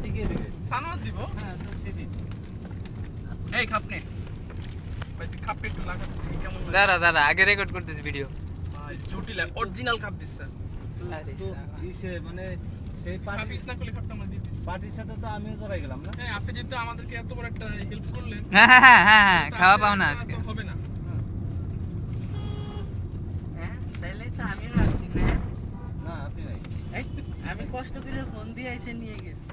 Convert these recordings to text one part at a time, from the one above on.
Party কে দেবে? সানোয়ার দিব। হ্যাঁ তো সেদিন এই খাপ নে ভাই, তুই খাপে একটু লাগা কেমন লাগে? দাঁড়া আগে রেকর্ড করতেছি ভিডিও। ভাই জটিল অরিজিনাল খাপ দিছে। আরে তো ইসে মানে সেই খাপ পার্টি ইস না করলে খাপটা আমরা দিয়ে দিছি। পার্টির সাথে তো আমিও জড়াই গেলাম না। হ্যাঁ, আপনি যেহেতু আমাদেরকে এত বড় একটা হেল্প করলেন, হ্যাঁ তো খাওয়া আপনার পাও না ছাড়া আজকে। তো হবে না। হ্যাঁ তাইলে তো আমিও আসছি না। না আপনি নাই। এই, আমি কষ্ট করে ফোন দিয়ে এসে নিয়ে গেছি।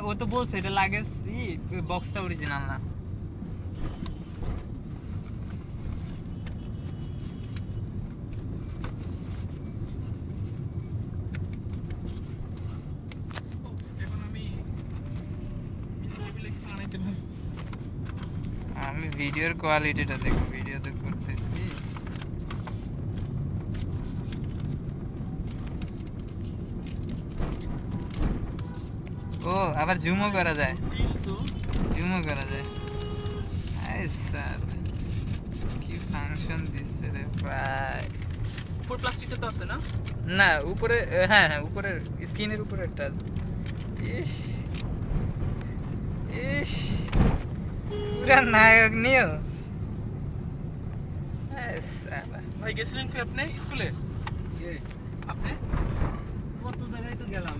ও তো বলছে এটা লাগেজ বক্সটা অরিজিনাল না। এখন আমি টেবিলে কিছু আনাইতে পারি। আমি ভিডিওর কোয়ালিটিটা দেখো, ভিডিও তো করতেছি। ও আবার জুমও করা যায়, কিন্তু জুমও করা যায়। আই স্যার কি ফাংশন দিচ্ছে রে ভাই। ফুল প্লাস্টিকটা তো আছে না? না উপরে, হ্যাঁ উপরে স্ক্রিনের উপরে একটা আছে। ইস ইস পুরা নায়ক নিও। ভাই গেছিলেন কি আপনি স্কুলে? কে? আপনি কত জায়গায় তো গেলাম।